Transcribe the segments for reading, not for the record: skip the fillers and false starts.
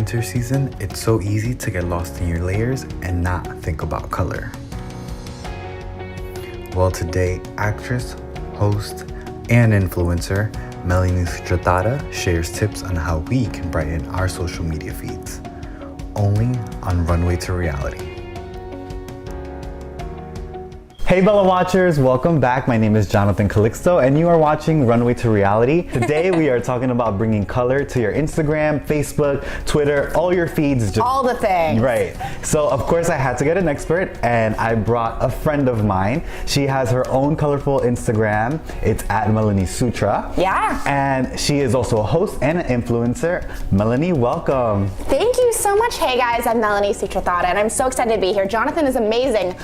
winter season, it's so easy to get lost in your layers and not think about color. Well, today, actress, host, and influencer Melanie Sutratada shares tips on how we can brighten our social media feeds. Only on Runway to Reality. Hey Bella Watchers, welcome back. My name is Jonathan Calixto and you are watching Runway to Reality. Today we are talking about bringing color to your Instagram, Facebook, Twitter, all your feeds. All the things. Right. So of course I had to get an expert and I brought a friend of mine. She has her own colorful Instagram. It's at Melanie Sutra. Yeah. And she is also a host and an influencer. Melanie, welcome. Thank you so much. Hey guys, I'm Melanie Sutratada and I'm so excited to be here. Jonathan is amazing.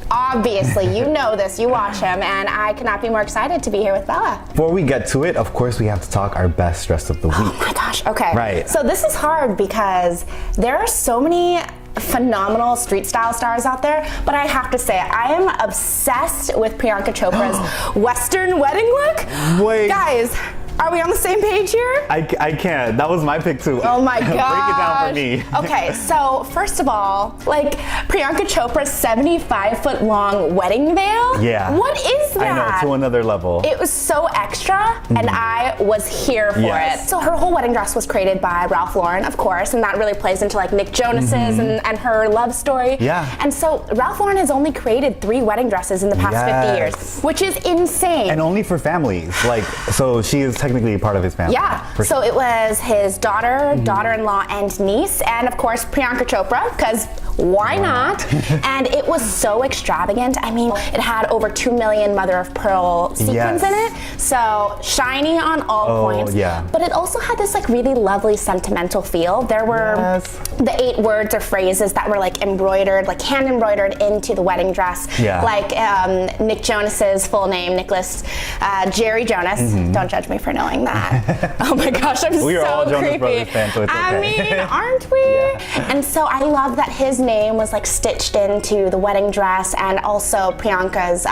Obviously, you know this, you watch him, and I could not be more excited to be here with Bella. Before we get to it, of course, we have to talk our best dress of the week. Oh my gosh, okay. Right. So this is hard because there are so many phenomenal street style stars out there, but I have to say, I am obsessed with Priyanka Chopra's Western wedding look. Wait. Guys, are we on the same page here? I can't. That was my pick too. Oh my god. Break it down for me. Okay, so first of all, like Priyanka Chopra's 75-foot long wedding veil. Yeah. What is that? I know, to another level. It was so extra and I was here for it. So her whole wedding dress was created by Ralph Lauren, of course, and that really plays into like Nick Jonas's and her love story. Yeah. And so Ralph Lauren has only created 3 wedding dresses in the past 50 years, which is insane. And only for families. Like, so she is technically a part of his family. Yeah, so it was his daughter, daughter-in-law, and niece, and of course Priyanka Chopra, because why not? And it was so extravagant. I mean, it had over 2 million mother of pearl sequins in it, so shiny on all points. Yeah. But it also had this like really lovely sentimental feel. There were the 8 words or phrases that were like embroidered, like hand embroidered into the wedding dress. Yeah. Like Nick Jonas's full name, Nicholas Jerry Jonas. Don't judge me for knowing that. Oh my gosh, I'm we are so all Jonas creepy. Brothers fans, so it's okay. I mean, aren't we? Yeah. And so I love that his name was like stitched into the wedding dress and also Priyanka's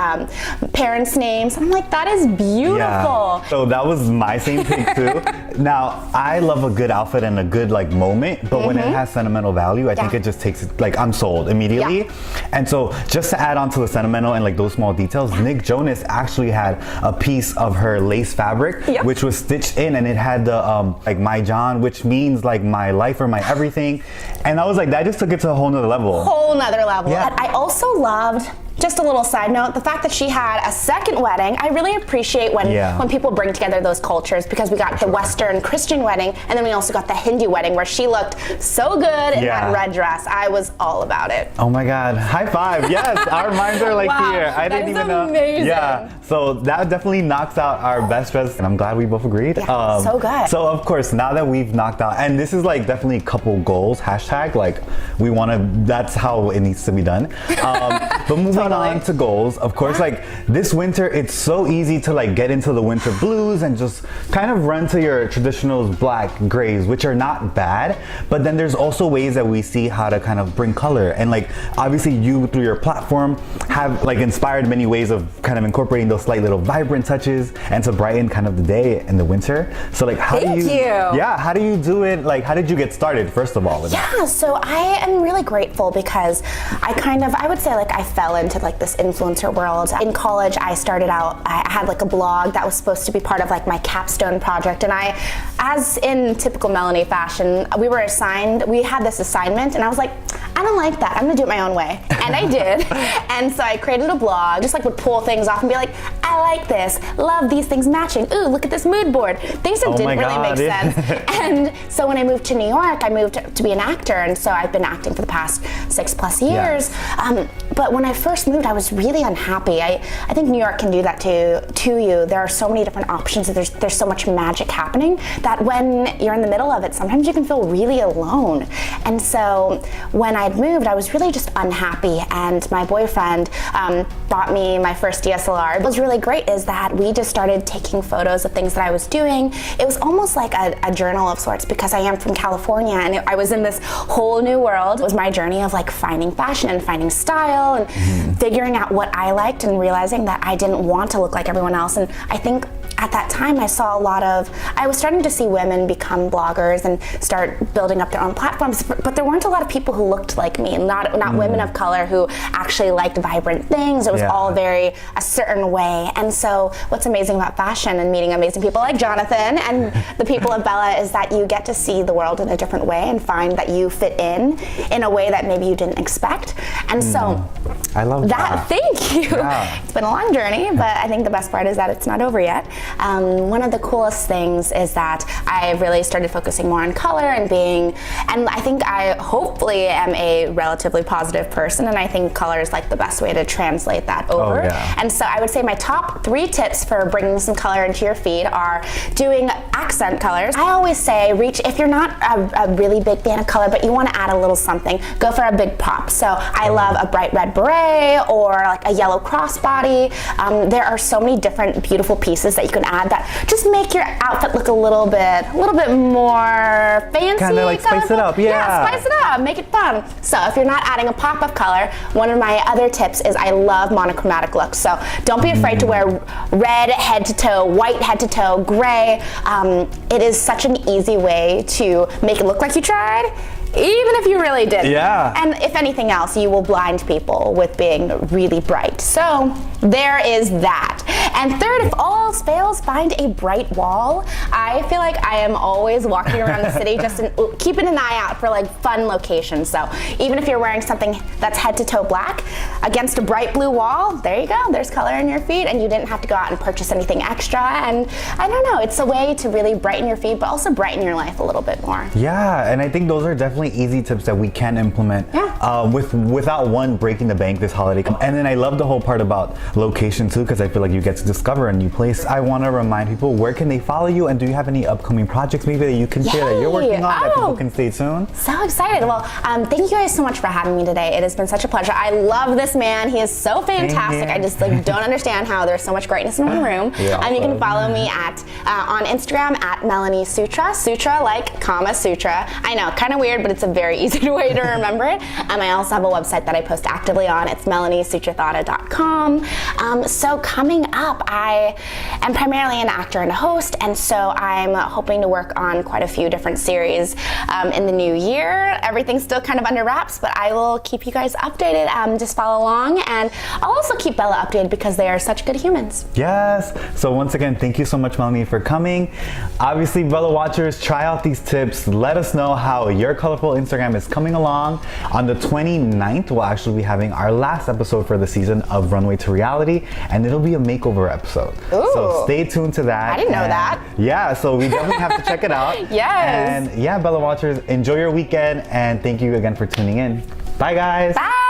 parents' names. I'm like, that is beautiful. Yeah. So that was my same pick too. Now, I love a good outfit and a good like moment, but when it has sentimental value, I think it just takes it, like I'm sold immediately. Yeah. And so just to add on to the sentimental and like those small details, Nick Jonas actually had a piece of her lace fabric, which was stitched in, and it had the like my John, which means like my life or my everything. And I was like, that just took it to a whole nother level. Whole nother level. Yeah. And I also loved, just a little side note, the fact that she had a second wedding. I really appreciate when people bring together those cultures, because we got the Western Christian wedding and then we also got the Hindu wedding where she looked so good in that red dress. I was all about it. Oh my God, high five. Yes, our minds are like here. I didn't even know. Amazing. Yeah, so that definitely knocks out our best dress and I'm glad we both agreed. Yeah, so good. So of course, now that we've knocked out, and this is like definitely couple goals, hashtag, like we want to, that's how it needs to be done. But moving on to goals, of course, like this winter, it's so easy to like get into the winter blues and just kind of run to your traditionals, black, grays, which are not bad. But then there's also ways that we see how to kind of bring color. And like, obviously you through your platform have like inspired many ways of kind of incorporating those slight little vibrant touches and to brighten kind of the day in the winter. So like, how do you, how do you do it? Like, how did you get started, first of all? With that? So I am really grateful because I would say like I fell into like this influencer world. In college, I started out, I had like a blog that was supposed to be part of like my capstone project, and I, as in typical Melanie fashion, we had this assignment and I was like, I don't like that, I'm gonna do it my own way. And I did. And so I created a blog, just like would pull things off and be like, I like this, love these things matching, ooh, look at this mood board. Things that didn't really make sense. And so when I moved to New York, I moved to be an actor, and so I've been acting for the past 6+ years. But when I first moved, I was really unhappy. I think New York can do that to you. There are so many different options, and there's so much magic happening that when you're in the middle of it, sometimes you can feel really alone. And so when I'd moved, I was really just unhappy, and my boyfriend bought me my first DSLR. It was really great is that we just started taking photos of things that I was doing. It was almost like a journal of sorts because I am from California and I was in this whole new world. It was my journey of like finding fashion and finding style and figuring out what I liked and realizing that I didn't want to look like everyone else. And I think at that time I was starting to see women become bloggers and start building up their own platforms, but there weren't a lot of people who looked like me, not women of color who actually liked vibrant things. It was all very a certain way. And so what's amazing about fashion and meeting amazing people like Jonathan and the people of Bella is that you get to see the world in a different way and find that you fit in a way that maybe you didn't expect. And so I love that. Thank you. Yeah. It's been a long journey, but I think the best part is that it's not over yet. One of the coolest things is that I really started focusing more on color and I think I hopefully am a relatively positive person, and I think color is like the best way to translate that over. And so I would say my top 3 tips for bringing some color into your feed are doing accent colors. I always say if you're not a really big fan of color, but you want to add a little something, go for a big pop. So I love a bright red beret or like a yellow crossbody. There are so many different beautiful pieces that you can add that just make your outfit look a little bit more fancy. Kind of like spice it up, Yeah, spice it up, make it fun. So if you're not adding a pop of color, one of my other tips is I love monochromatic looks. So don't be afraid to wear red head to toe, white head to toe, gray. It is such an easy way to make it look like you tried, even if you really didn't. Yeah. And if anything else, you will blind people with being really bright. So there is that. And third, if all else fails, find a bright wall. I feel like I am always walking around the city just keeping an eye out for like fun locations. So even if you're wearing something that's head to toe black against a bright blue wall, there you go. There's color in your feed and you didn't have to go out and purchase anything extra. And I don't know, it's a way to really brighten your feed, but also brighten your life a little bit more. Yeah, and I think those are definitely easy tips that we can implement without one breaking the bank this holiday. And then I love the whole part about location too, because I feel like you get to discover a new place. I want to remind people, where can they follow you, and do you have any upcoming projects maybe that you can share that you're working on that people can stay tuned? So excited. Well, thank you guys so much for having me today. It has been such a pleasure. I love this man. He is so fantastic. I just don't understand how there's so much greatness in one room. You can follow me on Instagram at Melanie Sutra. Sutra like Kama Sutra. I know, kind of weird, but it's a very easy way to remember it. I also have a website that I post actively on. It's melaniesutratharda.com. So coming up, I am primarily an actor and a host, and so I'm hoping to work on quite a few different series in the new year. Everything's still kind of under wraps, but I will keep you guys updated. Just follow along, and I'll also keep Bella updated because they are such good humans. Yes. So once again, thank you so much, Melanie, for coming. Obviously, Bella watchers, try out these tips. Let us know how your colorful Instagram is coming along. On the 29th, we'll actually be having our last episode for the season of Runway to Reality, and it'll be a makeover episode. Ooh. So stay tuned to that. I didn't know that. Yeah, so we definitely have to check it out. Yes. And yeah, Bella watchers, enjoy your weekend, and thank you again for tuning in. Bye, guys. Bye.